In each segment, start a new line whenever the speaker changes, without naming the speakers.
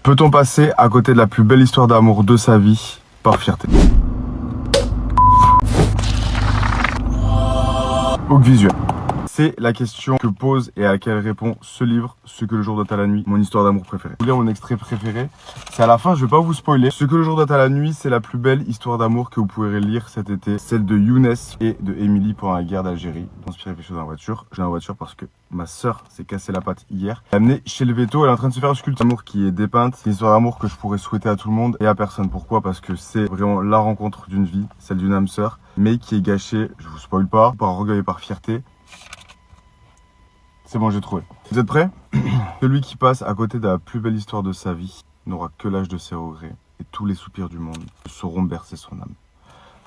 Peut-on passer à côté de la plus belle histoire d'amour de sa vie par fierté? Ou visuel. C'est la question que pose et à laquelle répond ce livre, Ce que le jour doit à la nuit, mon histoire d'amour préférée. Je vais vous lire mon extrait préféré. C'est à la fin, je vais pas vous spoiler. Ce que le jour doit à la nuit, c'est la plus belle histoire d'amour que vous pourrez lire cet été. Celle de Younes et de Émilie pendant la guerre d'Algérie. Inspiré quelque chose dans la voiture. Je suis dans la voiture parce que ma sœur s'est cassé la patte hier. Elle est amenée chez le veto, elle est en train de se faire une sculpture d'amour qui est dépeinte. C'est une histoire d'amour que je pourrais souhaiter à tout le monde et à personne. Pourquoi? Parce que c'est vraiment la rencontre d'une vie, celle d'une âme sœur, mais qui est gâchée, je vous spoil pas, par orgueil et par fierté. C'est bon, j'ai trouvé. Vous êtes prêts? Celui qui passe à côté de la plus belle histoire de sa vie n'aura que l'âge de ses regrets et tous les soupirs du monde sauront bercer son âme.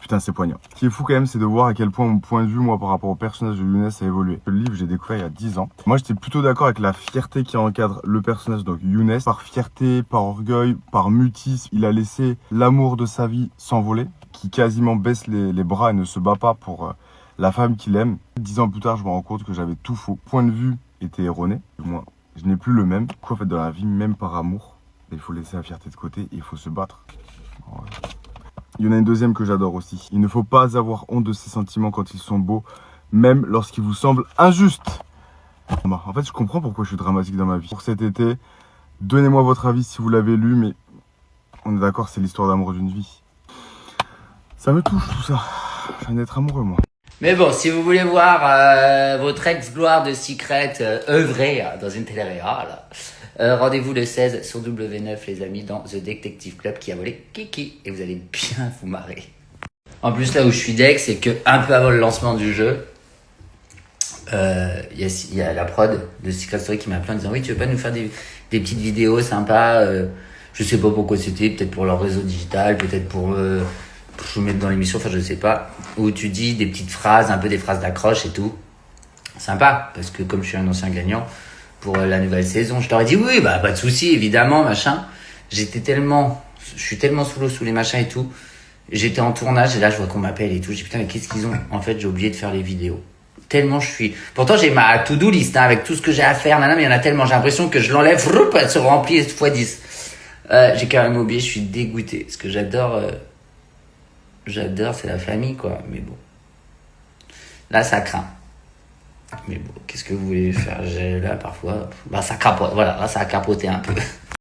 Putain, c'est poignant. Ce qui est fou quand même, c'est de voir à quel point mon point de vue, moi, par rapport au personnage de Younes a évolué. Le livre, j'ai découvert il y a 10 ans. Moi, j'étais plutôt d'accord avec la fierté qui encadre le personnage, donc Younes. Par fierté, par orgueil, par mutisme, il a laissé l'amour de sa vie s'envoler, qui quasiment baisse les bras et ne se bat pas pour la femme qu'il aime. 10 ans plus tard, je me rends compte que j'avais tout faux. Point de vue était erroné. Moi, je n'ai plus le même. Quoi, en fait, dans la vie, même par amour, il faut laisser la fierté de côté et il faut se battre. Il y en a une deuxième que j'adore aussi. Il ne faut pas avoir honte de ses sentiments quand ils sont beaux, même lorsqu'ils vous semblent injustes. En fait, je comprends pourquoi je suis dramatique dans ma vie. Pour cet été, donnez-moi votre avis si vous l'avez lu, mais on est d'accord, c'est l'histoire d'amour d'une vie. Ça me touche tout ça. Je viens d'être amoureux, moi.
Mais bon, si vous voulez voir votre ex-gloire de Secret œuvrer dans une télé-réale, rendez-vous le 16 sur W9, les amis, dans The Detective Club qui a volé Kiki. Et vous allez bien vous marrer. En plus, là où je suis deck, c'est que un peu avant le lancement du jeu, il y a la prod de Secret Story qui m'a appelé en disant « Oui, tu veux pas nous faire des petites vidéos sympas ?» Je sais pas pourquoi c'était, peut-être pour leur réseau digital, peut-être pour vous mettre dans l'émission, enfin je sais pas, où tu dis des petites phrases, un peu des phrases d'accroche et tout. Sympa, parce que comme je suis un ancien gagnant pour la nouvelle saison, je t'aurais dit oui, bah pas de souci, évidemment, machin. Je suis tellement sous l'eau, sous les machins et tout. J'étais en tournage et là je vois qu'on m'appelle et tout. J'ai dit putain, mais qu'est-ce qu'ils ont? En fait, j'ai oublié de faire les vidéos. Tellement je suis. Pourtant j'ai ma to-do list hein, avec tout ce que j'ai à faire, mais il y en a tellement, j'ai l'impression que je l'enlève, elle se remplit x 10. J'ai quand même oublié, je suis dégoûté. Ce que j'adore, c'est la famille, quoi. Mais bon. Là, ça craint. Mais bon, qu'est-ce que vous voulez faire? Là, parfois, bah, ça capote. Voilà, là, ça a capoté un peu.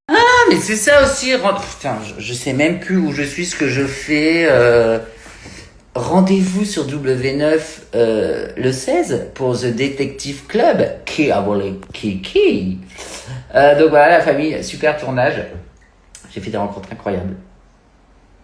Ah, mais c'est ça aussi. Putain, je sais même plus où je suis, ce que je fais. Rendez-vous sur W9 le 16 pour The Detective Club. Qui a volé Kiki. Donc voilà, la famille, super tournage. J'ai fait des rencontres incroyables.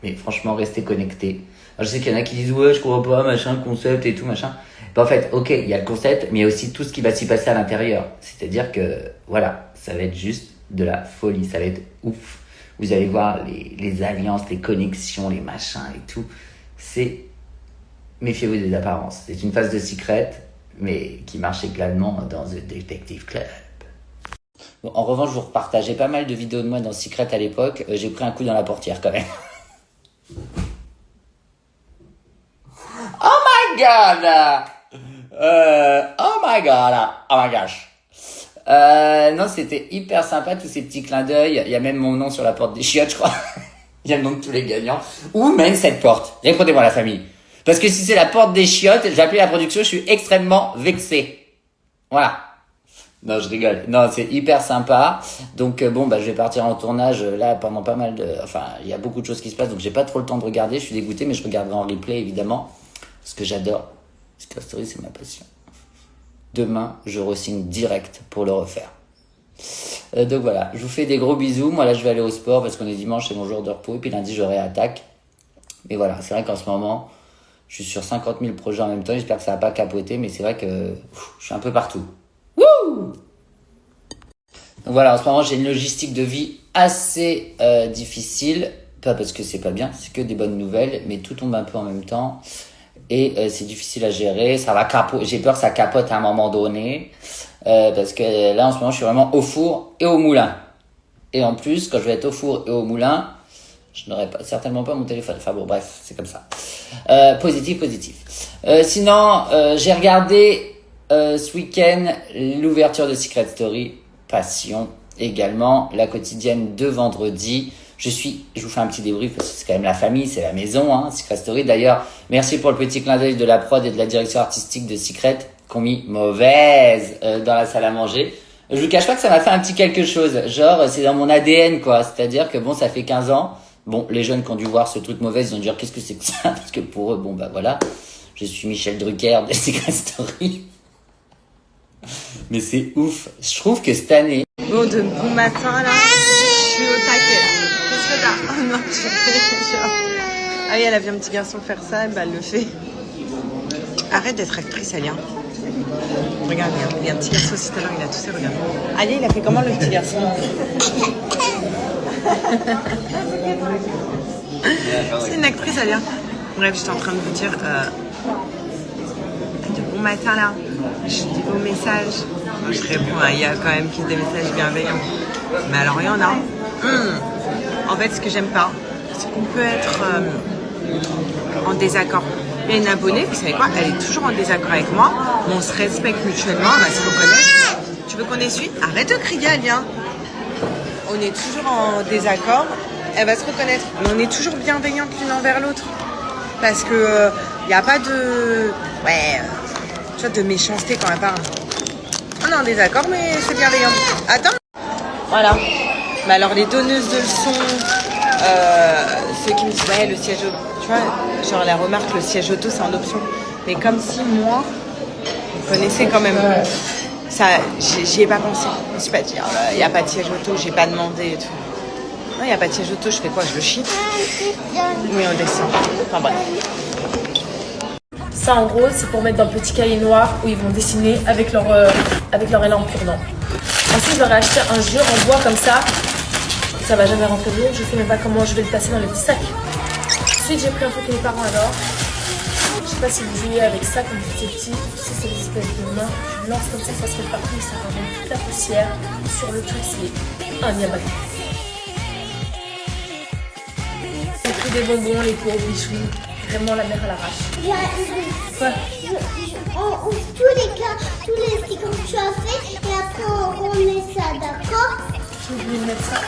Mais franchement, restez connectés. Alors, je sais qu'il y en a qui disent ouais, je comprends pas, machin, concept et tout, machin. Ben, en fait, ok, il y a le concept, mais il y a aussi tout ce qui va s'y passer à l'intérieur. C'est-à-dire que, voilà, ça va être juste de la folie, ça va être ouf. Vous allez voir les alliances, les connexions, les machins et tout. Méfiez-vous des apparences. C'est une phase de secret, mais qui marche également dans The Detective Club. Bon, en revanche, je vous repartageais pas mal de vidéos de moi dans Secret à l'époque. J'ai pris un coup dans la portière quand même. Oh my god! Oh my god! Oh my gosh! Non, c'était hyper sympa, tous ces petits clins d'œil. Il y a même mon nom sur la porte des chiottes, je crois. Il y a le nom de tous les gagnants. Ou même cette porte. Répondez-moi, la famille. Parce que si c'est la porte des chiottes, je vais appeler la production, je suis extrêmement vexé. Voilà. Non, je rigole. Non, c'est hyper sympa. Donc bon, bah je vais partir en tournage là pendant pas mal de... Enfin, il y a beaucoup de choses qui se passent, donc j'ai pas trop le temps de regarder. Je suis dégoûté, mais je regarderai en replay, évidemment. Parce que j'adore. Secret Story, c'est ma passion. Demain, je re-signe direct pour le refaire. Donc voilà, je vous fais des gros bisous. Moi là, je vais aller au sport parce qu'on est dimanche, c'est mon jour de repos. Et puis lundi, j'aurai attaque. Mais voilà, c'est vrai qu'en ce moment, je suis sur 50 000 projets en même temps. J'espère que ça va pas capoter, mais c'est vrai que je suis un peu partout. Wouh! Donc voilà, en ce moment, j'ai une logistique de vie assez difficile. Pas parce que c'est pas bien, c'est que des bonnes nouvelles, mais tout tombe un peu en même temps. Et c'est difficile à gérer, ça va capoter. J'ai peur que ça capote à un moment donné. Parce que là, en ce moment, je suis vraiment au four et au moulin. Et en plus, quand je vais être au four et au moulin, je n'aurai certainement pas mon téléphone. Enfin bon, bref, c'est comme ça. Positif. Sinon, j'ai regardé ce week-end l'ouverture de Secret Story. Passion. également la quotidienne de vendredi. Je vous fais un petit débrief parce que c'est quand même la famille, c'est la maison, hein, Secret Story. D'ailleurs, merci pour le petit clin d'œil de la prod et de la direction artistique de Secret qui ont mis mauvaise dans la salle à manger. Je vous cache pas que ça m'a fait un petit quelque chose. Genre, c'est dans mon ADN, quoi. C'est-à-dire que bon, ça fait 15 ans. Bon, les jeunes qui ont dû voir ce truc mauvais, ils ont dû dire qu'est-ce que c'est que ça? Parce que pour eux, bon, bah voilà. Je suis Michel Drucker de Secret Story. Mais c'est ouf. Je trouve que cette année...
Bon, de bon matin, là. Je suis au taquet, là. Qu'est-ce que t'as? Oh non, je fais genre... Ah oui, elle a vu un petit garçon faire ça, bah elle le fait. Arrête d'être actrice, Alia. Regarde, il y a un petit garçon aussi tout à l'heure, il a toussé, regarde. Alia, il a fait comment le petit garçon? C'est une actrice, Alia. Bref, j'étais en train de vous dire... de bon matin, là. Je dis vos messages. Je réponds, il y a quand même des messages bienveillants. Mais alors, il y en a. En fait, ce que j'aime pas, c'est qu'on peut être en désaccord. Il y a une abonnée, vous savez quoi, elle est toujours en désaccord avec moi, mais on se respecte mutuellement, on va se reconnaître. Tu veux qu'on essuie? Arrête de crier, Alia. On est toujours en désaccord, elle va se reconnaître. Mais on est toujours bienveillantes l'une envers l'autre. Parce que il n'y a pas de... tu vois, de méchanceté quand même pas. On est en désaccord, mais c'est bienveillant. Attends. Voilà. Mais alors, les donneuses de leçons, ceux qui me disent, ouais, le siège auto, tu vois, genre la remarque, le siège auto, c'est en option. Mais comme si moi, vous connaissez quand même, ça, j'y ai pas pensé. Je me suis pas dit, il n'y a pas de siège auto, j'ai pas demandé et tout. Non, il n'y a pas de siège auto, je fais quoi? Je le chie? Oui, on descend. Enfin bref.
Ça, en gros, c'est pour mettre dans le petit cahier noir où ils vont dessiner avec leur élan pur-dent. Ensuite, je leur ai acheté un jeu en bois comme ça. Ça va jamais rentrer dedans. Je sais même pas comment je vais le passer dans le petit sac. Ensuite, j'ai pris un truc que les parents adorent. Je sais pas si vous jouez avec ça quand vous étiez petit. Tu sais, c'est des espèces de mains. Tu lances comme ça se fait partout. Ça ramène toute la poussière sur le truc. C'est incroyable. J'ai pris des bonbons, les pauvres bichous. Vraiment la mère à l'arrache. Quoi?
On ouvre tous les trucs que tu as fait et après on remet ça, d'accord?
J'ai oublié de mettre ça.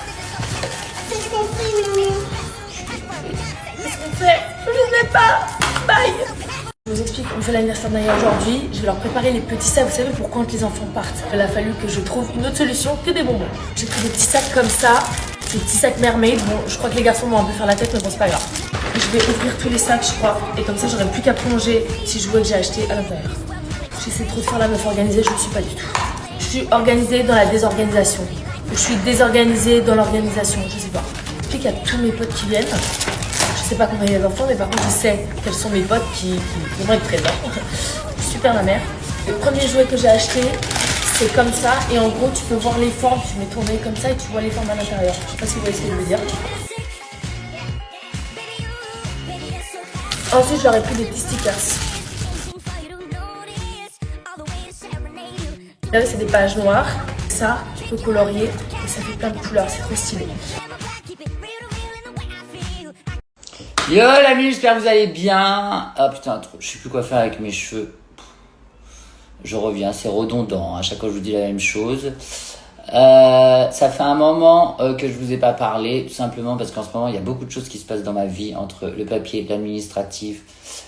C'est ce qu'on fait, maman.
Qu'est-ce qu'on fait? Je ne sais pas. Bye. Je vous explique, on fait l'anniversaire de Naya aujourd'hui. Je vais leur préparer les petits sacs. Vous savez pour quand les enfants partent? Il a fallu que je trouve une autre solution que des bonbons. J'ai pris des petits sacs comme ça. Des petits sacs mermaid. Bon, je crois que les garçons vont un peu faire la tête, mais bon, c'est pas grave. Je vais ouvrir tous les sacs, je crois, et comme ça, j'aurai plus qu'à plonger si jouets que j'ai acheté à l'intérieur. J'essaie trop de faire la meuf organisée, je ne suis pas du tout. Je suis organisée dans la désorganisation. Je suis désorganisée dans l'organisation, je sais pas. Puis qu'il y a tous mes potes qui viennent. Je sais pas combien il y a d'enfants, mais par contre, je sais quels sont mes potes qui vont être présents. Super ma mère. Le premier jouet que j'ai acheté, c'est comme ça, et en gros, tu peux voir les formes. Tu mets tourner comme ça et tu vois les formes à l'intérieur. Je sais pas si vous voyez ce que je veux dire. Ensuite, j'aurais pris des petits stickers. Là, c'est des pages noires. Ça, tu peux colorier et ça fait plein de couleurs. C'est trop stylé.
Yo l'ami, j'espère que vous allez bien. Ah putain, je sais plus quoi faire avec mes cheveux. Je reviens, c'est redondant. À chaque fois, je vous dis la même chose. Ça fait un moment que je vous ai pas parlé, tout simplement parce qu'en ce moment il y a beaucoup de choses qui se passent dans ma vie, entre le papier, l'administratif,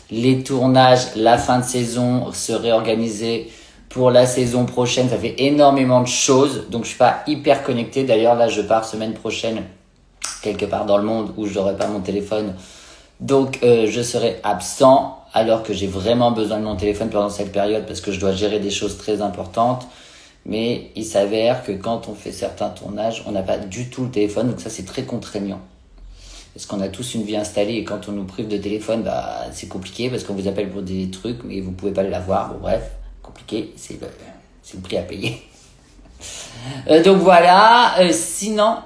les tournages, la fin de saison, se réorganiser pour la saison prochaine. Ça fait énormément de choses, donc je suis pas hyper connecté. D'ailleurs là je pars semaine prochaine quelque part dans le monde où je n'aurai pas mon téléphone, donc je serai absent alors que j'ai vraiment besoin de mon téléphone pendant cette période parce que je dois gérer des choses très importantes. Mais il s'avère que quand on fait certains tournages, on n'a pas du tout le téléphone, donc ça c'est très contraignant. Parce qu'on a tous une vie installée et quand on nous prive de téléphone, bah c'est compliqué parce qu'on vous appelle pour des trucs mais vous pouvez pas l'avoir. Bon bref, compliqué, c'est le prix à payer. Donc voilà, sinon,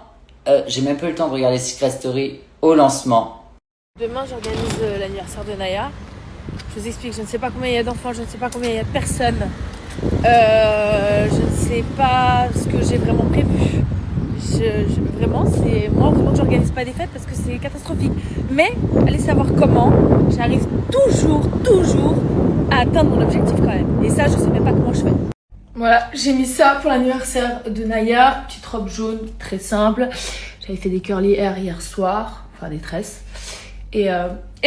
j'ai même pas eu le temps de regarder Secret Story au lancement.
Demain, j'organise l'anniversaire de Naya. Je vous explique, je ne sais pas combien il y a d'enfants, je ne sais pas combien il y a de personnes. Je ne sais pas ce que j'ai vraiment prévu. Vraiment, c'est moi vraiment que j'organise pas des fêtes parce que c'est catastrophique. Mais allez savoir comment, j'arrive toujours à atteindre mon objectif quand même. Et ça, je sais même pas comment je fais. Voilà, j'ai mis ça pour l'anniversaire de Naya. Petite robe jaune, très simple. J'avais fait des curly hair hier soir, enfin des tresses. Et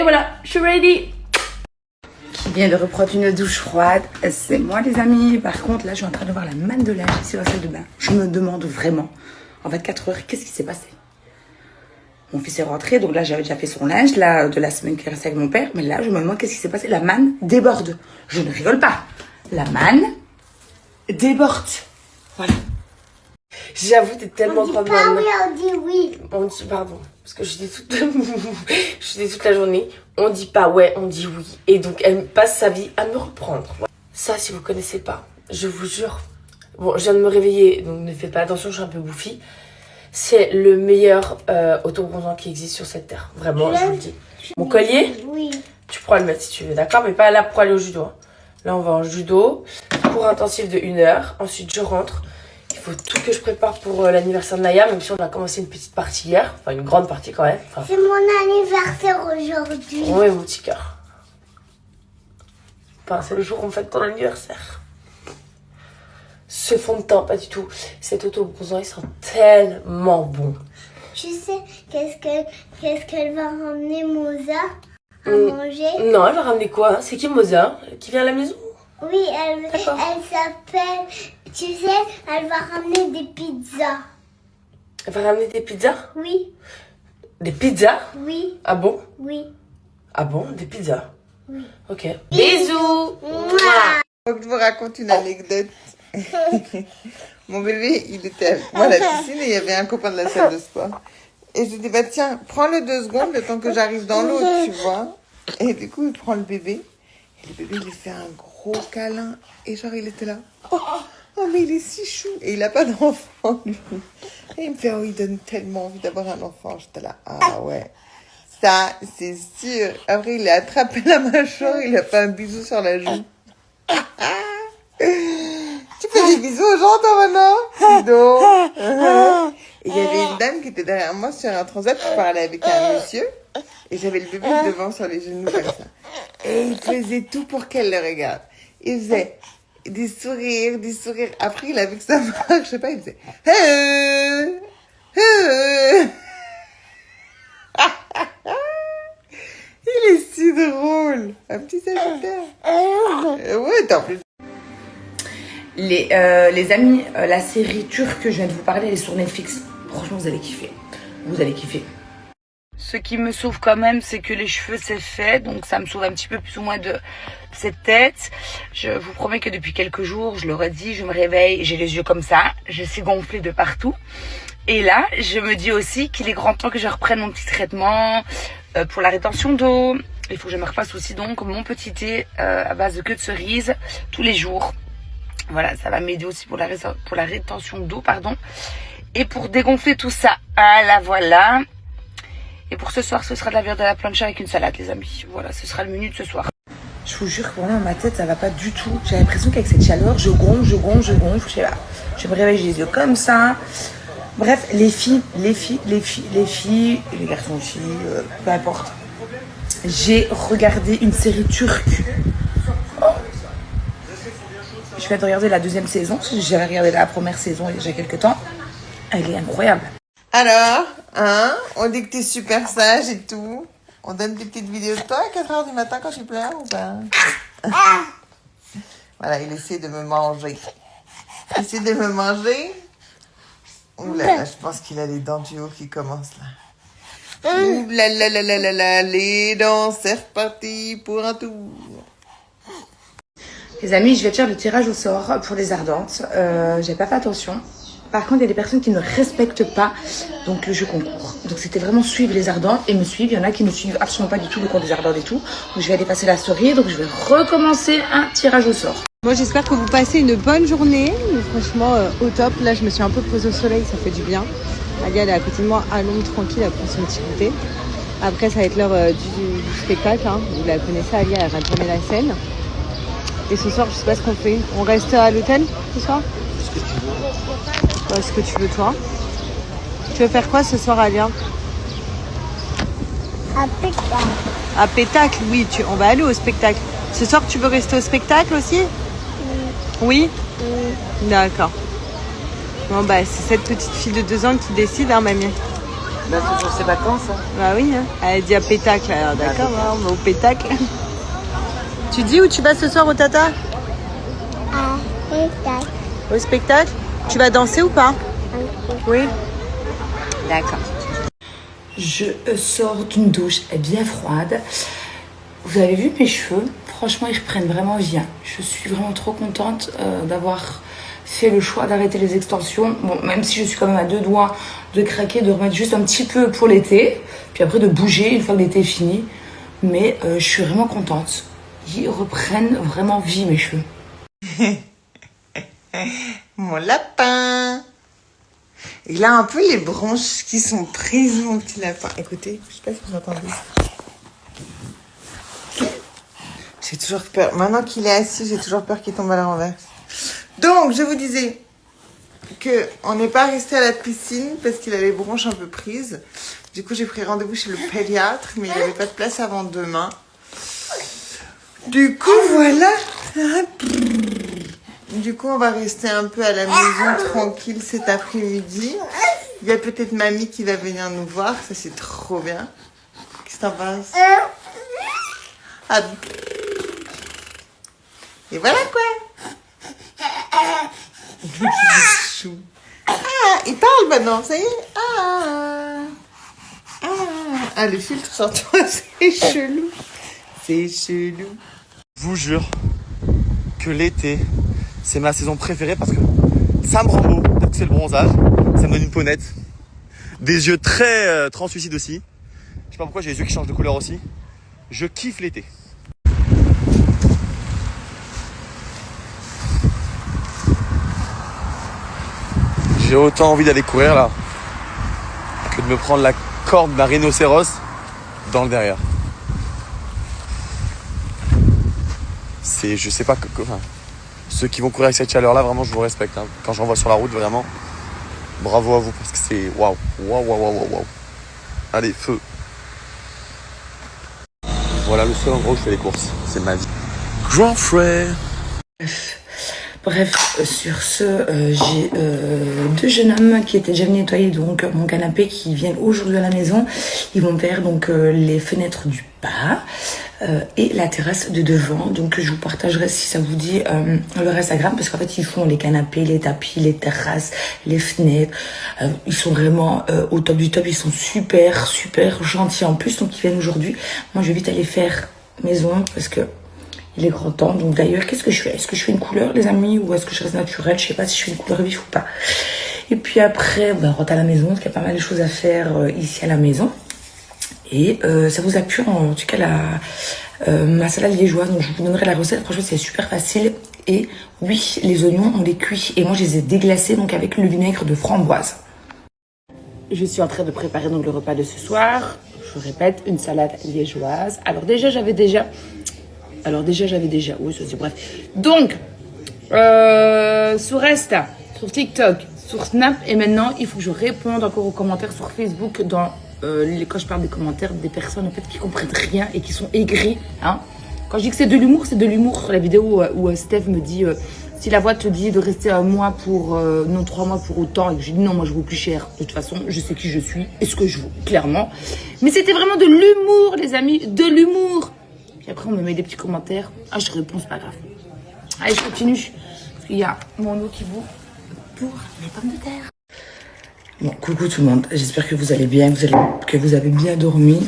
voilà, je suis ready.
Qui vient de reprendre une douche froide, c'est moi les amis. Par contre là je suis en train de voir la manne de linge ici dans la salle de bain. Je me demande vraiment, en 24 heures, qu'est-ce qui s'est passé? Mon fils est rentré, donc là j'avais déjà fait son linge là, de la semaine qui restait avec mon père. Mais là je me demande qu'est-ce qui s'est passé. La manne déborde. Je ne rigole pas. La manne déborde. Voilà.
J'avoue, t'es tellement
On dit
grande
pas
maman.
oui, on dit oui.
On dit pardon, parce que je dis toute la journée, on dit pas ouais, on dit oui. Et donc elle passe sa vie à me reprendre. Ça, si vous connaissez pas, je vous jure. Bon, je viens de me réveiller, donc ne faites pas attention, je suis un peu bouffie. C'est le meilleur autobronzant qui existe sur cette terre. Vraiment, je vous le dis. Mon collier,
Oui.
tu pourras le mettre si tu veux, d'accord? Mais pas là pour aller au judo. Hein. Là, on va en judo. Cours intensif de 1 heure. Ensuite, je rentre. Il faut tout que je prépare pour l'anniversaire de Naya, même si on a commencé une petite partie hier. Enfin, une grande partie quand même. Enfin,
C'est mon anniversaire aujourd'hui.
oui, mon petit cœur. Enfin, c'est le jour où on fête ton anniversaire. Ce fond de teint, pas du tout. Cet autobronzant, il sent tellement bon.
Tu sais qu'est-ce qu'elle va ramener Moza à manger?
Non, elle va ramener quoi hein? C'est qui Moza? Qui vient à la maison?
Oui, elle
D'accord.
s'appelle... Tu sais, elle va ramener des pizzas.
Elle va ramener des pizzas?
Oui,
Des pizzas?
oui,
Ah bon?
oui.
Ah bon? Des pizzas?
Oui.
Ok. Bisous!
Mouah.
Faut que je vous raconte une anecdote. Mon bébé, il était avec moi à la piscine et il y avait un copain de la salle de sport. Et je dis, bah tiens, prends-le 2 secondes le temps que j'arrive dans l'eau, tu vois. Et du coup, il prend le bébé. Et le bébé, il lui fait un gros câlin. Et genre, il était là. Oh, mais il est si chou. Et il a pas d'enfant, lui. Et il me fait, oh, il donne tellement envie d'avoir un enfant. J'étais là, ah ouais. Ça, c'est sûr. Après, il a attrapé la mâchoire, il a fait un bisou sur la joue. Tu fais des bisous aux gens, toi, maintenant? Dis donc. Et il y avait une dame qui était derrière moi sur un transat qui parlait avec un monsieur. Et j'avais le bébé devant sur les genoux comme ça. Et il faisait tout pour qu'elle le regarde. Il faisait des sourires, des sourires. Après, il a vu que ça marche pas, il faisait... Il est si drôle. Un petit sagittaire. Ouais, t'en plus.
Les amis, la série turque que je viens de vous parler, elle est sur Netflix. Franchement, vous allez kiffer. Vous allez kiffer. Ce qui me sauve quand même, c'est que les cheveux, c'est fait. Donc, ça me sauve un petit peu plus ou moins de cette tête. Je vous promets que depuis quelques jours, je l'aurais dit, je me réveille, j'ai les yeux comme ça. Je suis gonflée de partout. Et là, je me dis aussi qu'il est grand temps que je reprenne mon petit traitement pour la rétention d'eau. Il faut que je me refasse aussi donc mon petit thé à base de queue de cerise tous les jours. Voilà, ça va m'aider aussi pour la rétention d'eau, pardon. Et pour dégonfler tout ça, voilà. Et pour ce soir, ce sera de la viande à la plancha avec une salade, les amis. Voilà, ce sera le menu de ce soir. Je vous jure que vraiment, ma tête, ça va pas du tout. J'ai l'impression qu'avec cette chaleur, je gonfle. Je sais pas. Je me réveille, j'ai les yeux comme ça. Bref, les filles, les garçons aussi, peu importe. J'ai regardé une série turque. Je viens de regarder la 2e saison. J'ai regardé la première saison il y a déjà quelques temps. Elle est incroyable.
Alors, hein, on dit que t'es super sage et tout. On donne des petites vidéos de toi à 4h du matin quand tu pleures ou pas? Voilà, il essaie de me manger. Il essaie de me manger. Ouh là là, je pense qu'il a les dents du haut qui commencent là. Ouh là là là là là là, les dents, c'est reparti pour un tour.
Les amis, je vais faire le tirage au sort pour les ardentes. J'ai pas fait attention. Par contre, il y a des personnes qui ne respectent pas donc le jeu concours. Donc c'était vraiment suivre les ardentes et me suivre. Il y en a qui ne suivent absolument pas du tout le compte des ardentes et tout. Donc je vais aller passer la story. Donc je vais recommencer un tirage au sort.
Moi j'espère que vous passez une bonne journée. Mais franchement au top. Là je me suis un peu posée au soleil, ça fait du bien. Alia elle est à côté de moi à l'ombre tranquille à prendre son petit goûter. Après ça va être l'heure du spectacle. Hein. Vous la connaissez, Alia elle va tourner la scène. Et ce soir je sais pas ce qu'on fait. On reste à l'hôtel ce soir? Ce que tu veux toi. Tu veux faire quoi ce soir, Alia?
Un pétacle.
Un pétacle, oui, on va aller au spectacle. Ce soir, tu veux rester au spectacle aussi? Oui. D'accord. Bon, bah, c'est cette petite fille de 2 ans qui décide, hein, mamie.
Bah, c'est pour ses vacances. Hein.
Bah oui, hein. Elle dit à pétacle, alors d'accord, on va au pétacle. Tu dis où tu vas ce soir au Tata?
Spectacle.
Au spectacle? Tu vas danser ou pas? Oui. D'accord.
Je sors d'une douche bien froide. Vous avez vu mes cheveux? Franchement, ils reprennent vraiment vie. Je suis vraiment trop contente d'avoir fait le choix d'arrêter les extensions. Bon, même si je suis quand même à 2 doigts de craquer, de remettre juste un petit peu pour l'été, puis après de bouger une fois que l'été est fini. Mais je suis vraiment contente. Ils reprennent vraiment vie, mes cheveux.
Mon lapin. Il a un peu les branches qui sont prises, mon petit lapin. Écoutez, je sais pas si vous entendez. J'ai toujours peur. Maintenant qu'il est assis, j'ai toujours peur qu'il tombe à l'envers. Donc, je vous disais que on n'est pas resté à la piscine parce qu'il a les branches un peu prises. Du coup, j'ai pris rendez-vous chez le pédiatre, mais il n'y avait pas de place avant demain. Du coup, voilà. Du coup, on va rester un peu à la maison tranquille cet après-midi. Il y a peut-être mamie qui va venir nous voir. Ça, c'est trop bien. Qu'est-ce que t'en penses? Ah. Et voilà quoi. Chou. Ah, il parle maintenant, ça y est. Ah, le filtre sur toi, c'est chelou. C'est chelou.
Je vous jure que l'été, c'est ma saison préférée parce que ça me rend beau. Peut-être que c'est le bronzage. Ça me donne une peau nette. Des yeux très translucides aussi. Je sais pas pourquoi j'ai les yeux qui changent de couleur aussi. Je kiffe l'été. J'ai autant envie d'aller courir là que de me prendre la corde d'un rhinocéros dans le derrière. Je sais pas, enfin, ceux qui vont courir avec cette chaleur là, vraiment je vous respecte. Hein. Quand j'en vois sur la route, vraiment, bravo à vous parce que c'est waouh. Allez, feu. Voilà le seul endroit où je fais les courses, c'est ma vie. Grand frère.
Bref, sur ce, j'ai 2 jeunes hommes qui étaient déjà venus nettoyer donc mon canapé qui viennent aujourd'hui à la maison. Ils vont faire donc les fenêtres du bas et la terrasse de devant. Donc je vous partagerai si ça vous dit leur Instagram parce qu'en fait ils font les canapés, les tapis, les terrasses, les fenêtres. Ils sont vraiment au top du top. Ils sont super gentils en plus. Donc ils viennent aujourd'hui. Moi je vais vite aller faire maison parce que il est grand temps. Donc d'ailleurs, qu'est-ce que je fais? Est-ce que je fais une couleur, les amis, ou est-ce que je reste naturelle? Je sais pas si je fais une couleur vif ou pas. Et puis après, on rentre à la maison, parce qu'il y a pas mal de choses à faire ici à la maison. Et ça vous a plu, en tout cas, ma salade liégeoise. Donc je vous donnerai la recette. Franchement, c'est super facile. Et oui, les oignons, on les cuit. Et moi, je les ai déglacés donc avec le vinaigre de framboise. Je suis en train de préparer donc le repas de ce soir. Je répète, une salade liégeoise. Alors déjà, j'avais déjà, oui, ça c'est bref. Donc, sur Insta, sur TikTok, sur Snap, et maintenant, il faut que je réponde encore aux commentaires sur Facebook, quand je parle des commentaires des personnes en fait qui comprennent rien et qui sont aigris. Hein. Quand je dis que c'est de l'humour, c'est de l'humour. Sur la vidéo où Steph me dit, si la voix te dit de rester un mois pour, non 3 mois pour autant, et que je dis non, moi je vaux plus cher. De toute façon, je sais qui je suis et ce que je vaux, clairement. Mais c'était vraiment de l'humour, les amis, de l'humour. Et après, on me met des petits commentaires. Ah, je réponds, c'est pas grave. Allez, je continue. Parce qu'il y a mon eau qui bout pour les pommes de terre. Bon, coucou tout le monde. J'espère que vous allez bien, que vous avez bien dormi.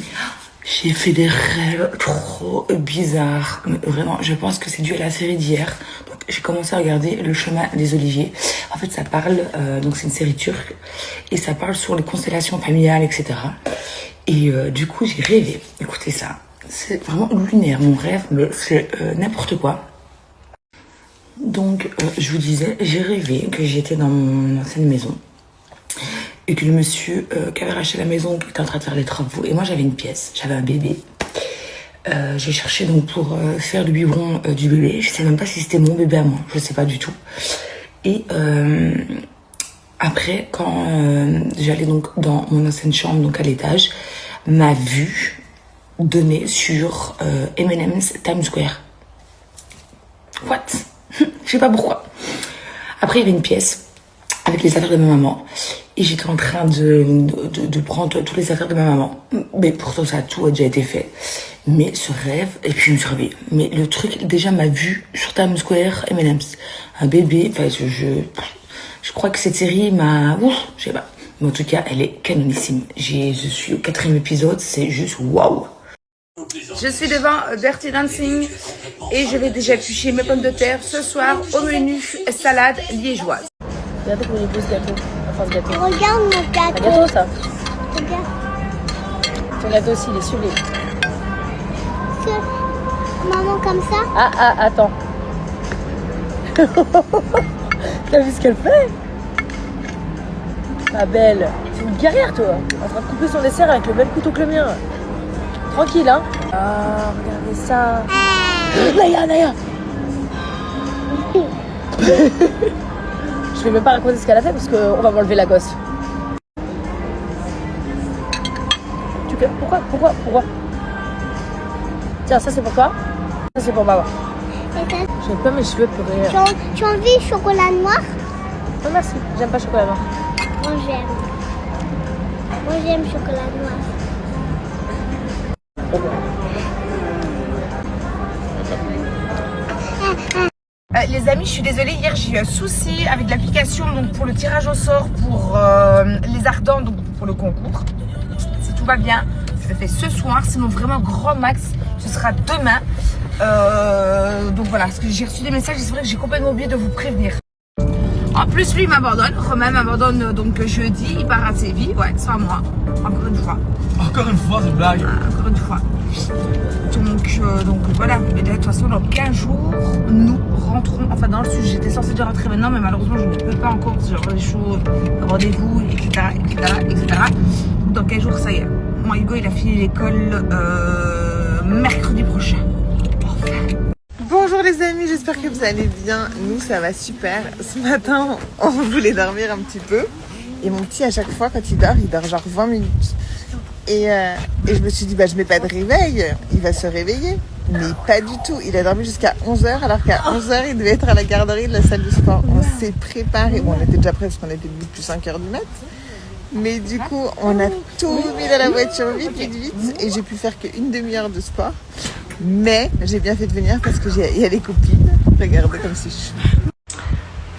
J'ai fait des rêves trop bizarres. Mais vraiment, je pense que c'est dû à la série d'hier. Donc, j'ai commencé à regarder Le Chemin des Oliviers. En fait, ça parle, donc c'est une série turque. Et ça parle sur les constellations familiales, etc. Et du coup, j'ai rêvé. Écoutez ça. C'est vraiment lunaire, mon rêve, mais c'est n'importe quoi. Donc, je vous disais, j'ai rêvé que j'étais dans mon ancienne maison et que le monsieur qui avait racheté la maison était en train de faire les travaux. Et moi, j'avais une pièce, j'avais un bébé. J'ai cherché donc pour faire le biberon du bébé. Je sais même pas si c'était mon bébé à moi, je sais pas du tout. Et après, quand j'allais donc dans mon ancienne chambre, donc à l'étage, ma vue donné sur M&M's Times Square. What? Je sais pas pourquoi. Après, il y avait une pièce avec les affaires de ma maman. Et j'étais en train de prendre toutes les affaires de ma maman. Mais pourtant, ça a tout a déjà été fait. Mais ce rêve, et puis je me suis réveillée. Mais le truc, déjà, m'a vue sur Times Square, M&M's. Un bébé, enfin, je crois que cette série m'a... Ouf, je sais pas. Mais en tout cas, elle est canonissime. Je suis au 4e épisode, c'est juste waouh. Je suis devant Dirty Dancing et je vais déjà éplucher mes pommes de terre ce soir au menu salade liégeoise.
Regardez comment il est beau ce gâteau. Enfin, ce gâteau.
Regarde mon gâteau.
Un gâteau, ça.
Regarde.
Ton gâteau aussi, il est sublime.
Maman comme ça.
Ah, attends. T'as vu ce qu'elle fait? Ma belle. C'est une guerrière, toi. En train de couper son dessert avec le même couteau que le mien. Tranquille, hein. Ah, regardez ça. Naya. Je vais même pas raconter ce qu'elle a fait parce qu'on va m'enlever la gosse. Pourquoi? Tiens, ça c'est pour toi. Ça c'est pour maman. J'aime pas mes cheveux pour rire.
Tu as envie chocolat noir?
Non merci, j'aime pas chocolat noir.
Moi j'aime chocolat noir.
Les amis, je suis désolée, hier j'ai eu un souci avec l'application donc pour le tirage au sort pour les ardents, donc pour le concours. Si tout va bien, je le fais ce soir, sinon vraiment grand max, ce sera demain. Donc voilà, parce que j'ai reçu des messages et c'est vrai que j'ai complètement oublié de vous prévenir. En plus, lui m'abandonne, Romain m'abandonne donc jeudi, il part à Séville, ouais, sans moi, encore une fois.
Encore une fois, c'est une blague.
Encore une fois. Donc voilà, mais de toute façon dans 15 jours, nous rentrons, enfin dans le sud, j'étais censée déjà rentrer maintenant, mais malheureusement je ne peux pas encore, parce que j'ai des choses, rendez-vous, etc. Donc dans 15 jours, ça y est. Moi, Hugo, il a fini l'école mercredi prochain.
Bonjour les amis, j'espère que vous allez bien. Nous, ça va super. Ce matin, on voulait dormir un petit peu. Et mon petit, à chaque fois, quand il dort genre 20 minutes. Et je me suis dit, je mets pas de réveil, il va se réveiller. Mais pas du tout. Il a dormi jusqu'à 11h, alors qu'à 11h, il devait être à la garderie de la salle de sport. On s'est préparé. Bon, on était déjà prêts parce qu'on était debout depuis 5h du mat'. Mais du coup, on a tout mis dans la voiture vite. Et j'ai pu faire qu'une demi-heure de sport. Mais j'ai bien fait de venir parce qu'il y a les copines. Regardez comme c'est chou.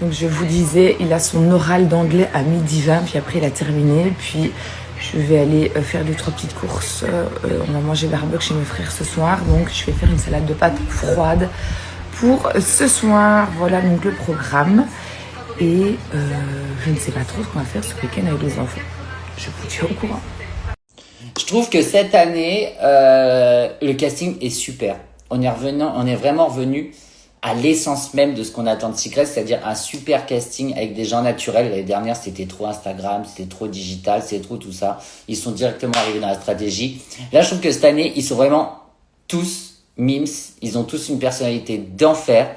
Donc je vous disais, il a son oral d'anglais à 12h20, puis après il a terminé, puis je vais aller faire 2-3 petites courses. On va manger barbecue chez mes frères ce soir, donc je vais faire une salade de pâtes froide pour ce soir. Voilà donc le programme. Et je ne sais pas trop ce qu'on va faire ce week-end avec les enfants. Je vous tiens au courant.
Je trouve que cette année, le casting est super. On est vraiment revenu à l'essence même de ce qu'on attend de Secret, c'est-à-dire un super casting avec des gens naturels. L'année dernière, c'était trop Instagram, c'était trop digital, c'était trop tout ça. Ils sont directement arrivés dans la stratégie. Là, je trouve que cette année, ils sont vraiment tous mimes. Ils ont tous une personnalité d'enfer.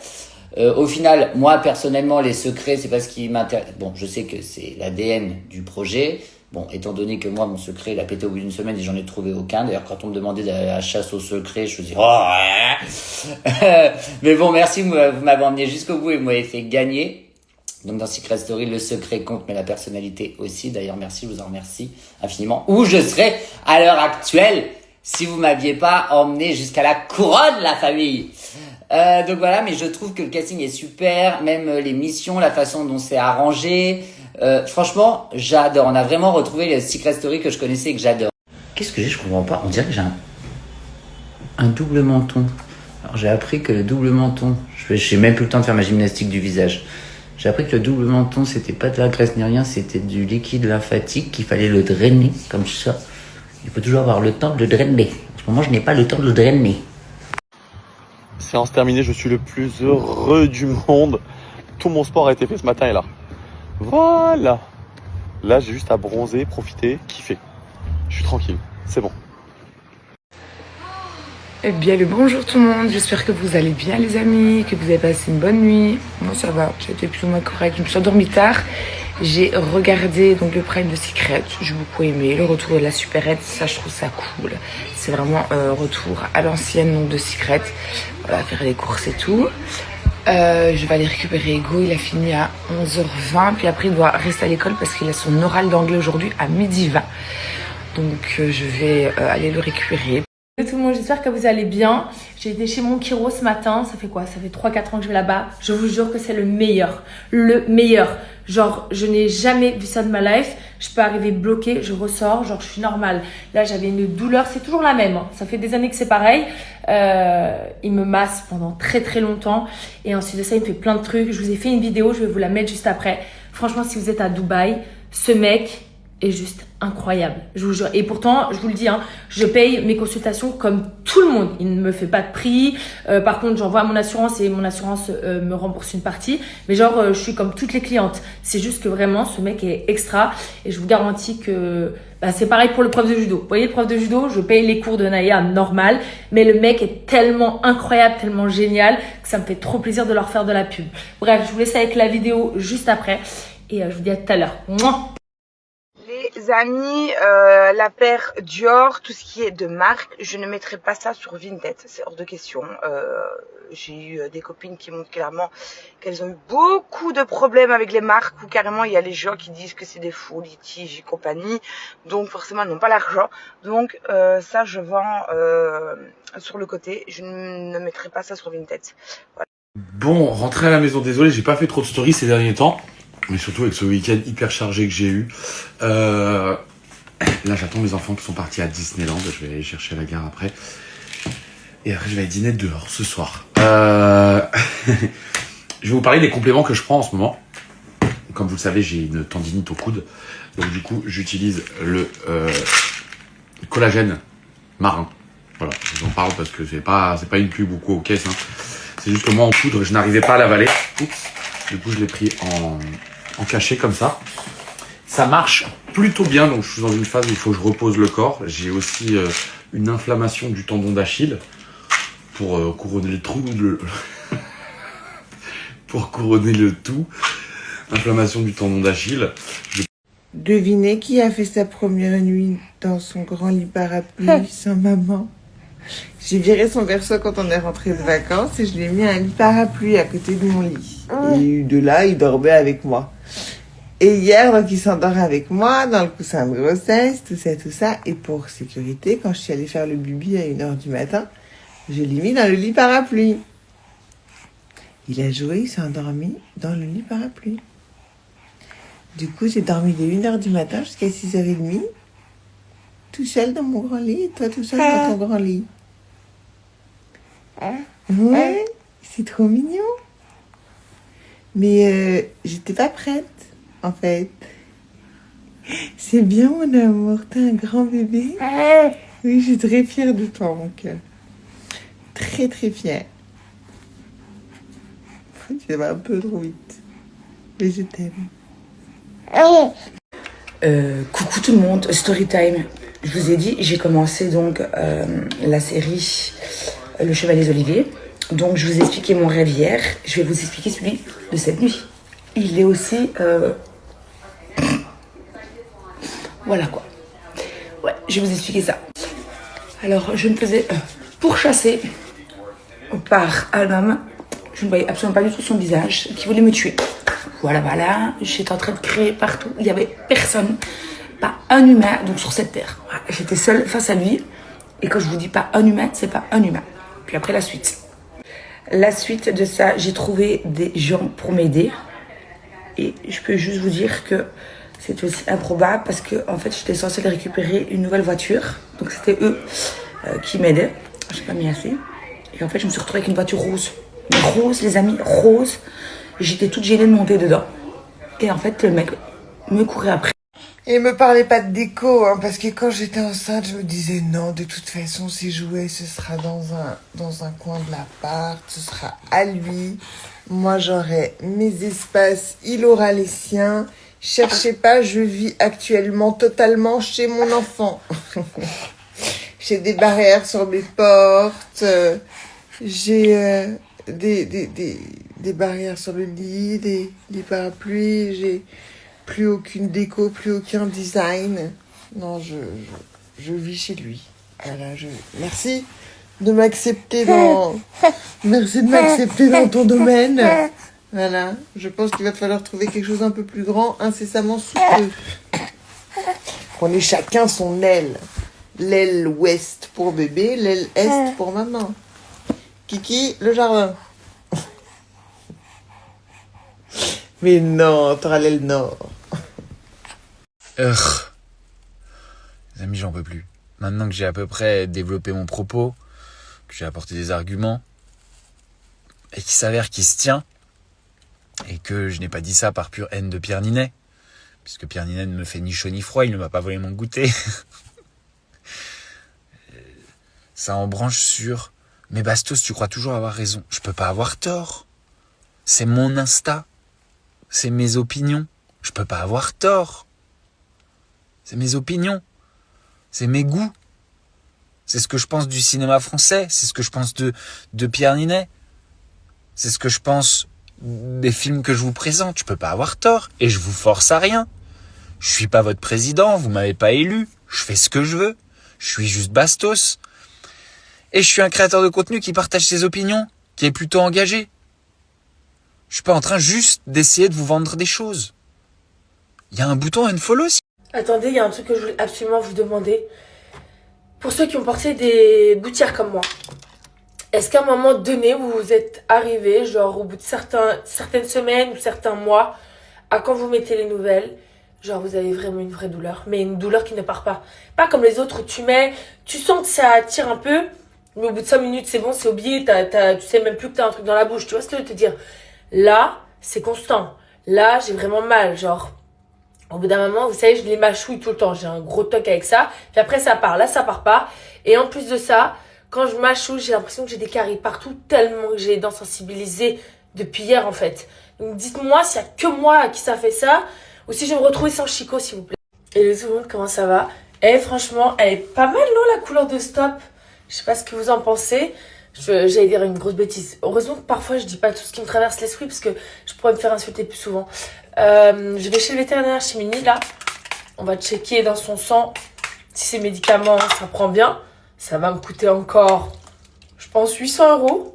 Au final, moi, personnellement, les secrets, c'est pas ce qui m'intéresse. Bon, je sais que c'est l'ADN du projet. Bon, étant donné que moi, mon secret, il a pété au bout d'une semaine et j'en ai trouvé aucun. D'ailleurs, quand on me demandait d'aller à la chasse au secret, je me dis, oh, ouais. Mais bon, merci, vous m'avez emmené jusqu'au bout et vous m'avez fait gagner. Donc, dans Secret Story, le secret compte, mais la personnalité aussi. D'ailleurs, merci, je vous en remercie infiniment. Où je serais à l'heure actuelle si vous m'aviez pas emmené jusqu'à la couronne, la famille. Donc voilà, mais je trouve que le casting est super, même les missions, la façon dont c'est arrangé. Franchement, j'adore. On a vraiment retrouvé le Secret Story que je connaissais et que j'adore. Qu'est-ce que j'ai? Je comprends pas. On dirait que j'ai un double menton. Alors j'ai appris que le double menton, j'ai même plus le temps de faire ma gymnastique du visage. J'ai appris que le double menton, c'était pas de la graisse ni rien, c'était du liquide lymphatique qu'il fallait le drainer comme ça. Il faut toujours avoir le temps de le drainer. En ce moment, je n'ai pas le temps de le drainer.
Séance terminée, je suis le plus heureux du monde. Tout mon sport a été fait ce matin et là. Voilà. Là, j'ai juste à bronzer, profiter, kiffer. Je suis tranquille, c'est bon.
Eh bien le bonjour tout le monde, j'espère que vous allez bien les amis, que vous avez passé une bonne nuit. Moi ça va, j'ai été plus ou moins correct, je me suis endormie tard. J'ai regardé donc le Prime de Secret, j'ai beaucoup aimé, le retour de la supérette, ça je trouve ça cool. C'est vraiment retour à l'ancienne donc de Secret, voilà, faire les courses et tout. Je vais aller récupérer Ego, il a fini à 11h20, puis après il doit rester à l'école parce qu'il a son oral d'anglais aujourd'hui à 12h20. Donc je vais aller le récupérer.
Salut tout le monde, j'espère que vous allez bien. J'ai été chez mon chiro ce matin, ça fait quoi? Ça fait 3-4 ans que je vais là-bas. Je vous jure que c'est le meilleur. Le meilleur. Genre, je n'ai jamais vu ça de ma life. Je peux arriver bloquée, je ressors, genre je suis normale. Là, j'avais une douleur, c'est toujours la même. Hein. Ça fait des années que c'est pareil. Il me masse pendant très longtemps. Et ensuite de ça, il me fait plein de trucs. Je vous ai fait une vidéo, je vais vous la mettre juste après. Franchement, si vous êtes à Dubaï, ce mec est juste incroyable, je vous jure. Et pourtant, je vous le dis, hein, je paye mes consultations comme tout le monde. Il ne me fait pas de prix. Par contre, j'envoie à mon assurance et mon assurance me rembourse une partie. Mais genre, je suis comme toutes les clientes. C'est juste que vraiment, ce mec est extra. Et je vous garantis que c'est pareil pour le prof de judo. Vous voyez, le prof de judo, je paye les cours de Naya normal. Mais le mec est tellement incroyable, tellement génial que ça me fait trop plaisir de leur faire de la pub. Bref, je vous laisse avec la vidéo juste après. Et je vous dis à tout à l'heure. Mouah.
Les amis, la paire Dior, tout ce qui est de marque, je ne mettrai pas ça sur Vinted, c'est hors de question. J'ai eu des copines qui montrent clairement qu'elles ont eu beaucoup de problèmes avec les marques, où carrément il y a les gens qui disent que c'est des faux litiges et compagnie, donc forcément ils n'ont pas l'argent. Donc ça je vends sur le côté, je ne mettrai pas ça sur Vinted. Voilà.
Bon, rentrée à la maison, désolé, j'ai pas fait trop de stories ces derniers temps. Mais surtout avec ce week-end hyper chargé que j'ai eu. Là, j'attends mes enfants qui sont partis à Disneyland. Je vais aller les chercher à la gare après. Et après, je vais aller dîner dehors ce soir. Je vais vous parler des compléments que je prends en ce moment. Comme vous le savez, j'ai une tendinite au coude. Donc du coup, j'utilise le collagène marin. Voilà, je vous en parle parce que c'est pas une pub ou quoi aux caisses. Hein. C'est juste que moi, en poudre, je n'arrivais pas à l'avaler. Oups. Du coup, je l'ai pris en cachet comme ça. Ça marche plutôt bien, donc je suis dans une phase où il faut que je repose le corps. J'ai aussi une inflammation du tendon d'Achille pour couronner le trou. Pour couronner le tout. Inflammation du tendon d'Achille.
Devinez qui a fait sa première nuit dans son grand lit parapluie sans maman. J'ai viré son berceau quand on est rentré de vacances et je lui ai mis un lit parapluie à côté de mon lit. Et de là, il dormait avec moi. Et hier, donc, il s'endort avec moi dans le coussin de grossesse, tout ça. Et pour sécurité, quand je suis allée faire le bibi à 1h du matin, je l'ai mis dans le lit parapluie. Il a joué, il s'est endormi dans le lit parapluie. Du coup, j'ai dormi de 1h du matin jusqu'à 6h30, tout seul dans mon grand lit, et toi tout seul dans ton grand lit. Ouais, c'est trop mignon. Mais j'étais pas prête, en fait. C'est bien, mon amour, t'es un grand bébé. Oui, je suis très fière de toi, mon cœur. Très, très fière. Tu vas un peu trop vite. Mais je t'aime.
Coucou tout le monde, story time. Je vous ai dit, j'ai commencé donc la série Le Chevalier des Oliviers. Donc je vous ai expliqué mon rêve hier. Je vais vous expliquer celui de cette nuit. Il est aussi... Voilà quoi. Ouais, je vais vous expliquer ça. Alors je me faisais pourchasser par un homme. Je ne voyais absolument pas du tout son visage, qui voulait me tuer. Voilà. J'étais en train de crier partout. Il n'y avait personne. Pas un humain donc sur cette terre. Voilà, j'étais seule face à lui. Et quand je vous dis pas un humain, c'est pas un humain. Puis après la suite. La suite de ça, j'ai trouvé des gens pour m'aider. Et je peux juste vous dire que c'était aussi improbable parce que en fait, j'étais censée récupérer une nouvelle voiture. Donc c'était eux qui m'aidaient. J'ai pas mis assez. Et en fait, je me suis retrouvée avec une voiture rose. Mais rose, les amis, rose. J'étais toute gênée de monter dedans. Et en fait, le mec me courait après.
Et me parlez pas de déco, hein, parce que quand j'étais enceinte, je me disais non, de toute façon, ces jouets, ce sera dans un coin de l'appart, ce sera à lui. Moi, j'aurai mes espaces, il aura les siens. Cherchez pas, je vis actuellement totalement chez mon enfant. J'ai des barrières sur mes portes, j'ai des barrières sur le lit, des parapluies, j'ai plus aucune déco, plus aucun design. Non, je vis chez lui. Voilà, merci de m'accepter dans... Merci de m'accepter dans ton domaine. Voilà, je pense qu'il va falloir trouver quelque chose un peu plus grand incessamment sous peu. On ait chacun son aile. L'aile ouest pour bébé, l'aile est pour maman. Kiki, le jardin. Mais non, t'auras l'aile nord.
Les amis, j'en peux plus. Maintenant que j'ai à peu près développé mon propos, que j'ai apporté des arguments, et qu'il s'avère qu'il se tient, et que je n'ai pas dit ça par pure haine de Pierre Ninet, puisque Pierre Ninet ne me fait ni chaud ni froid, il ne m'a pas volé mon goûter. Ça en branche sur... Mais Bastos, tu crois toujours avoir raison. Je peux pas avoir tort. C'est mon Insta. C'est mes opinions. Je peux pas avoir tort. C'est mes opinions. C'est mes goûts. C'est ce que je pense du cinéma français. C'est ce que je pense de Pierre Ninet. C'est ce que je pense des films que je vous présente. Je peux pas avoir tort. Et je vous force à rien. Je suis pas votre président. Vous m'avez pas élu. Je fais ce que je veux. Je suis juste Bastos. Et je suis un créateur de contenu qui partage ses opinions, qui est plutôt engagé. Je suis pas en train juste d'essayer de vous vendre des choses. Il y a un bouton unfollow.
Attendez, il y a un truc que je voulais absolument vous demander. Pour ceux qui ont porté des gouttières comme moi, est-ce qu'à un moment donné, vous vous êtes arrivé, genre au bout de certaines semaines ou certains mois, à quand vous mettez les nouvelles, genre vous avez vraiment une vraie douleur, mais une douleur qui ne part pas. Pas comme les autres où tu sens que ça tire un peu, mais au bout de 5 minutes, c'est bon, c'est oublié, tu sais même plus que t'as un truc dans la bouche, tu vois ce que je veux te dire? Là, c'est constant. Là, j'ai vraiment mal, genre, au bout d'un moment, vous savez, je les mâchouille tout le temps, j'ai un gros toc avec ça, puis après ça part, là ça part pas, et en plus de ça, quand je mâchouille, j'ai l'impression que j'ai des caries partout, tellement que j'ai les dents sensibilisées depuis hier en fait. Donc dites-moi s'il y a que moi à qui ça fait ça, ou si je vais me retrouver sans Chico s'il vous plaît. Et tout le monde, comment ça va? Franchement, elle est pas mal non la couleur de Stop? Je sais pas ce que vous en pensez. J'allais dire une grosse bêtise. Heureusement que parfois je dis pas tout ce qui me traverse l'esprit parce que je pourrais me faire insulter plus souvent. Je vais chez le vétérinaire, chez Mini là. On va checker dans son sang si ces médicaments ça prend bien. Ça va me coûter encore, je pense, 800 €.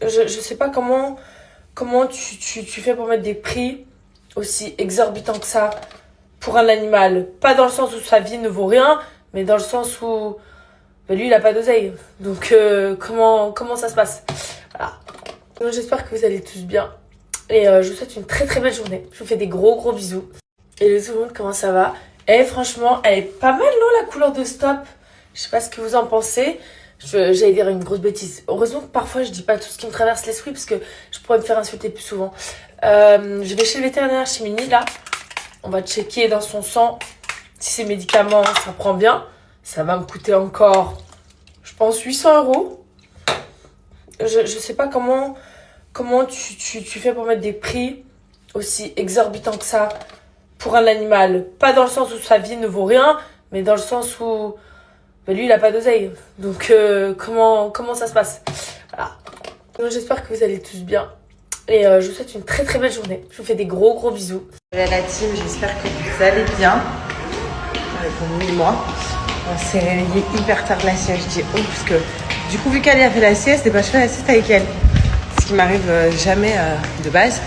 Je sais pas comment tu fais pour mettre des prix aussi exorbitants que ça pour un animal. Pas dans le sens où sa vie ne vaut rien, mais dans le sens où lui, il a pas d'oseille. Donc, comment ça se passe? Voilà. J'espère que vous allez tous bien. Et je vous souhaite une très très belle journée. Je vous fais des gros bisous. Et tout le monde, comment ça va? Franchement, elle est pas mal non la couleur de Stop? Je sais pas ce que vous en pensez. J'allais dire une grosse bêtise. Heureusement que parfois je dis pas tout ce qui me traverse l'esprit parce que je pourrais me faire insulter plus souvent. Je vais chez le vétérinaire, chez Mini là. On va checker dans son sang si ces médicaments ça prend bien. Ça va me coûter encore, je pense, 800 €. Je sais pas comment tu fais pour mettre des prix aussi exorbitants que ça pour un animal. Pas dans le sens où sa vie ne vaut rien, mais dans le sens où lui, il a pas d'oseille. Donc, comment ça se passe? Voilà. J'espère que vous allez tous bien. Et je vous souhaite une très très belle journée. Je vous fais des gros bisous.
La team, j'espère que vous allez bien. Avec mon mini-moi. On s'est réveillé hyper tard de la sieste. Je dis oh, parce que du coup, vu qu'elle a fait la sieste, je fais la sieste avec elle. Ce qui m'arrive jamais de base.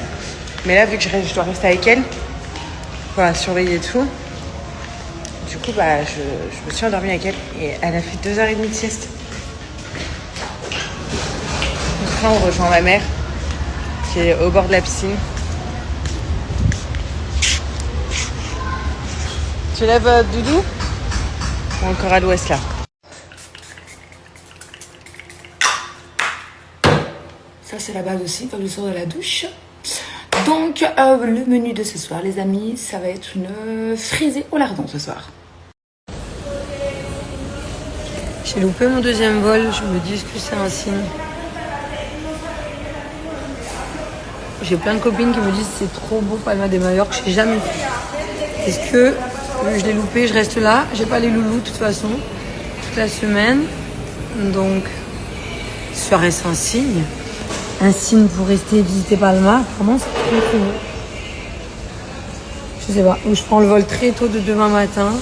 Mais là, vu que je dois rester avec elle, voilà, surveiller tout. Du coup, je me suis endormie avec elle et elle a fait 2h30 de sieste. Donc là, on rejoint ma mère qui est au bord de la piscine. Tu lèves Doudou? Ou encore à l'ouest là?
Ça c'est la base aussi quand je sors de la douche. Donc le menu de ce soir les amis, ça va être une frisée au lardon ce soir.
J'ai loupé mon deuxième vol, je me dis que c'est un signe. J'ai plein de copines qui me disent c'est trop beau Palma de Majorque, je n'ai jamais vu. Est-ce que je l'ai loupé, je reste là, j'ai pas les loulous de toute façon, toute la semaine. Donc, serait-ce un signe? Un signe pour rester visiter Palma? Vraiment, c'est trop beau. Je sais pas, ou je prends le vol très tôt de demain matin.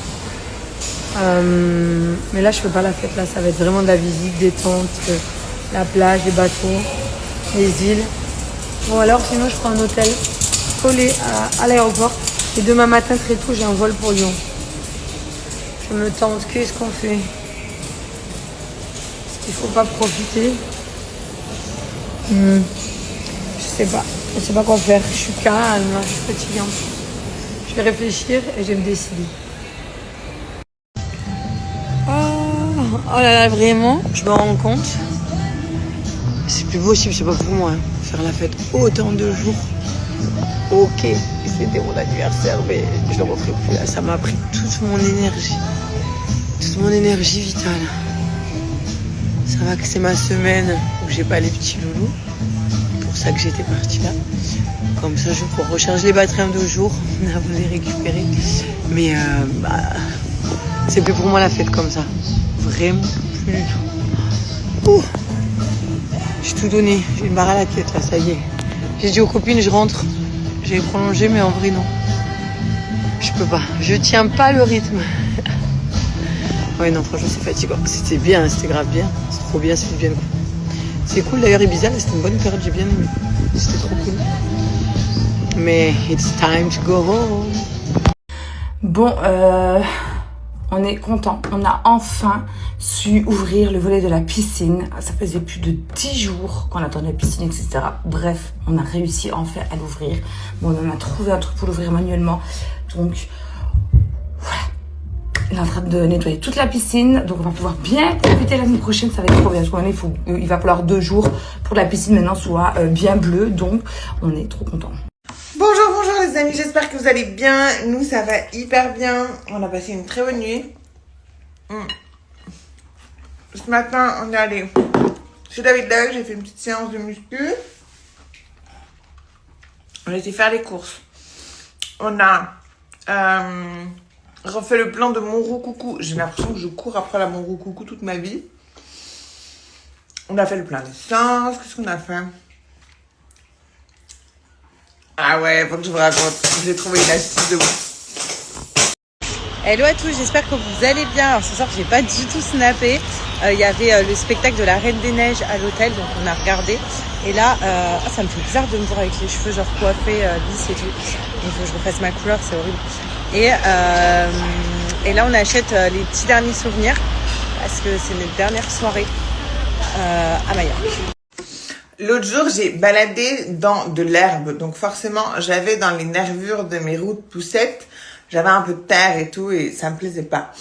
Mais là, je fais pas la fête. Là, ça va être vraiment de la visite, détente, la plage, les bateaux, les îles. Bon, alors, sinon, je prends un hôtel collé à l'aéroport. Et demain matin, très tôt, j'ai un vol pour Lyon. Je me tente. Qu'est-ce qu'on fait? Est-ce qu'il faut pas profiter? Je sais pas. Je sais pas quoi faire. Je suis calme, je suis fatiguante. Je vais réfléchir et je vais me décider. Oh là là, vraiment, je me rends compte. C'est plus possible, c'est pas pour moi. Faire la fête autant de jours. Ok, c'était mon anniversaire, mais je le referai plus là. Ça m'a pris toute mon énergie vitale. Ça va que c'est ma semaine où j'ai pas les petits loulous. C'est pour ça que j'étais partie là. Comme ça, je pourrais recharger les batteries en 2 jours avant de les récupérer. Mais c'est plus pour moi la fête comme ça. Vraiment plus du tout. Ouh. J'ai tout donné. J'ai une barre à la tête là, ça y est. J'ai dit aux copines, je rentre. J'ai prolongé, mais en vrai, non. Je peux pas. Je tiens pas le rythme. Ouais, non, franchement, c'est fatigant. C'était bien, c'était grave bien. C'est trop bien, c'est bien. C'est cool d'ailleurs, Ibiza, c'était une bonne période, j'ai bien aimé. C'était trop cool. Mais it's time to go home. Bon, on est content. On a enfin su ouvrir le volet de la piscine. Ça faisait plus de 10 jours qu'on attendait la piscine, etc. Bref, on a réussi enfin à l'ouvrir. Bon, on a trouvé un truc pour l'ouvrir manuellement. Donc, voilà. Il est en train de nettoyer toute la piscine. Donc, on va pouvoir bien profiter la semaine prochaine. Ça va être trop bien. Parce il va falloir 2 jours pour que la piscine maintenant soit bien bleue. Donc, on est trop contents.
Bonjour les amis, j'espère que vous allez bien. Nous, ça va hyper bien. On a passé une très bonne nuit. Ce matin, on est allé chez David Doug. J'ai fait une petite séance de muscu. On a été faire les courses. On a refait le plan de Monroe-Coucou. J'ai l'impression que je cours après la Monroe-Coucou toute ma vie. On a fait le plein d'essence. Qu'est-ce qu'on a fait? Ah ouais, faut que je vous raconte. J'ai trouvé une astuce de ouf.
Hello à tous, j'espère que vous allez bien. Alors ce soir, j'ai pas du tout snappé. Il y avait le spectacle de la Reine des Neiges à l'hôtel, donc on a regardé. Et là, ça me fait bizarre de me voir avec les cheveux genre coiffés, lisses et tout. Il faut que je refasse ma couleur, c'est horrible. Et là, on achète les petits derniers souvenirs parce que c'est notre dernière soirée à Majorque.
L'autre jour, j'ai baladé dans de l'herbe. Donc forcément, j'avais dans les nervures de mes roues de poussette, j'avais un peu de terre et tout et ça me plaisait pas.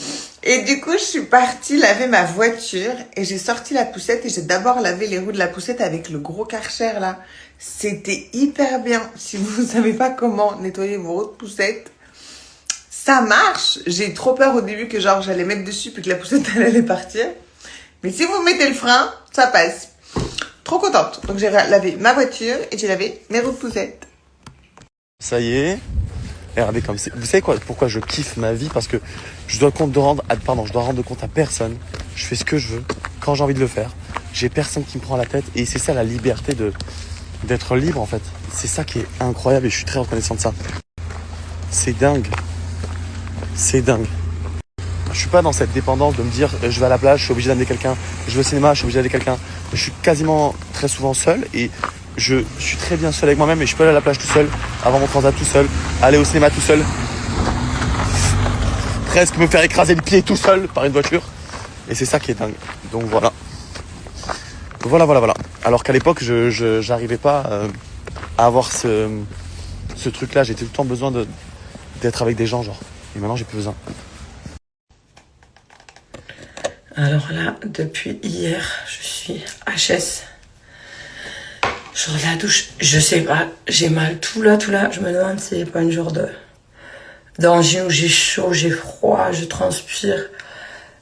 Et du coup, je suis partie laver ma voiture et j'ai sorti la poussette et j'ai d'abord lavé les roues de la poussette avec le gros Karcher là. C'était hyper bien. Si vous savez pas comment nettoyer vos roues de poussette, ça marche. J'ai trop peur au début que genre j'allais mettre dessus puis que la poussette elle allait partir. Mais si vous mettez le frein, ça passe. Trop contente. Donc j'ai lavé ma voiture et j'ai lavé mes roues de poussette.
Ça y est. Et regardez comme c'est. Vous savez quoi? Pourquoi je kiffe ma vie? Parce que je dois rendre compte à personne. Je fais ce que je veux quand j'ai envie de le faire. J'ai personne qui me prend la tête et c'est ça la liberté d'être libre en fait. C'est ça qui est incroyable et je suis très reconnaissant de ça. C'est dingue. C'est dingue. Je suis pas dans cette dépendance de me dire je vais à la plage, je suis obligé d'amener quelqu'un, je vais au cinéma, je suis obligé d'amener quelqu'un. Je suis quasiment très souvent seul et je suis très bien seul avec moi-même et je peux aller à la plage tout seul, avoir mon transat tout seul, aller au cinéma tout seul, presque me faire écraser le pied tout seul par une voiture et c'est ça qui est dingue. Donc voilà. Voilà. Alors qu'à l'époque j'arrivais pas à avoir ce truc-là, j'étais tout le temps besoin d'être avec des gens genre et maintenant j'ai plus besoin.
Alors là, depuis hier, je suis HS. Je sors de la douche, je sais pas, j'ai mal tout là. Je me demande si c'est pas une genre d'angine où j'ai chaud, j'ai froid, je transpire.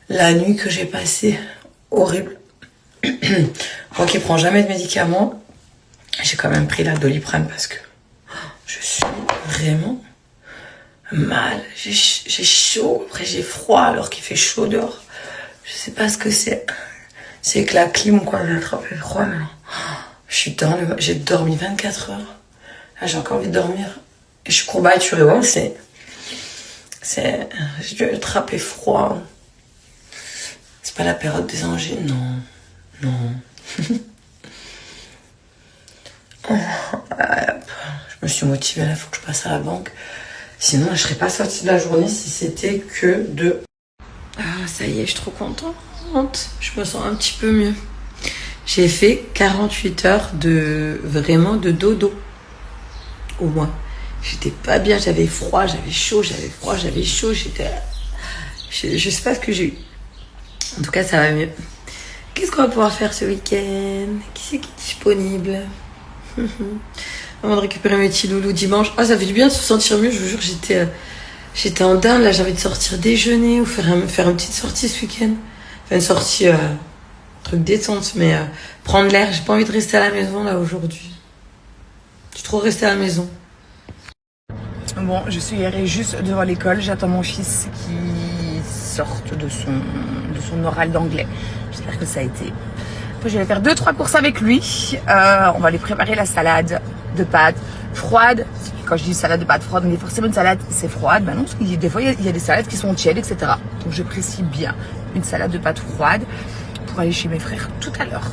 La nuit que j'ai passée, horrible. Moi qui prends jamais de médicaments, j'ai quand même pris la Doliprane parce que je suis vraiment mal. J'ai chaud, après j'ai froid alors qu'il fait chaud dehors. Je sais pas ce que c'est. C'est que la clim ou quoi, j'ai attrapé froid maintenant. J'ai dormi 24 heures. Là, j'ai encore envie de dormir. Et je suis courbaturée, ouais, j'ai dû attraper froid.
pas la période des angines, non. Non. Je me suis motivée, là, faut que je passe à la banque. Sinon, je serais pas sortie de la journée si c'était que de... Ah, ça y est, je suis trop contente. Je me sens un petit peu mieux. J'ai fait 48 heures vraiment de dodo. Au moins. J'étais pas bien, j'avais froid, j'avais chaud, j'avais froid, j'avais chaud. Je sais pas ce que j'ai eu. En tout cas, ça va mieux. Qu'est-ce qu'on va pouvoir faire ce week-end? Qui c'est qui est disponible? Avant de récupérer mes petits loulous dimanche. Ah, ça fait du bien de se sentir mieux, je vous jure, j'étais en dinde, là, j'ai envie de sortir déjeuner ou faire une petite sortie ce week-end. Enfin, une sortie, truc détente, mais prendre l'air. J'ai pas envie de rester à la maison, là, aujourd'hui. J'ai trop resté à la maison. Bon, je suis garée juste devant l'école, j'attends mon fils qui sorte de son oral d'anglais. J'espère que ça a été. Après, je vais faire 2-3 courses avec lui. On va lui préparer la salade de pâtes froide. Quand je dis salade de pâtes froide, on dit forcément une salade, c'est froide. Ben non, parce que des fois, il y a des salades qui sont tièdes, etc. Donc, je précise bien une salade de pâtes froide pour aller chez mes frères tout à l'heure.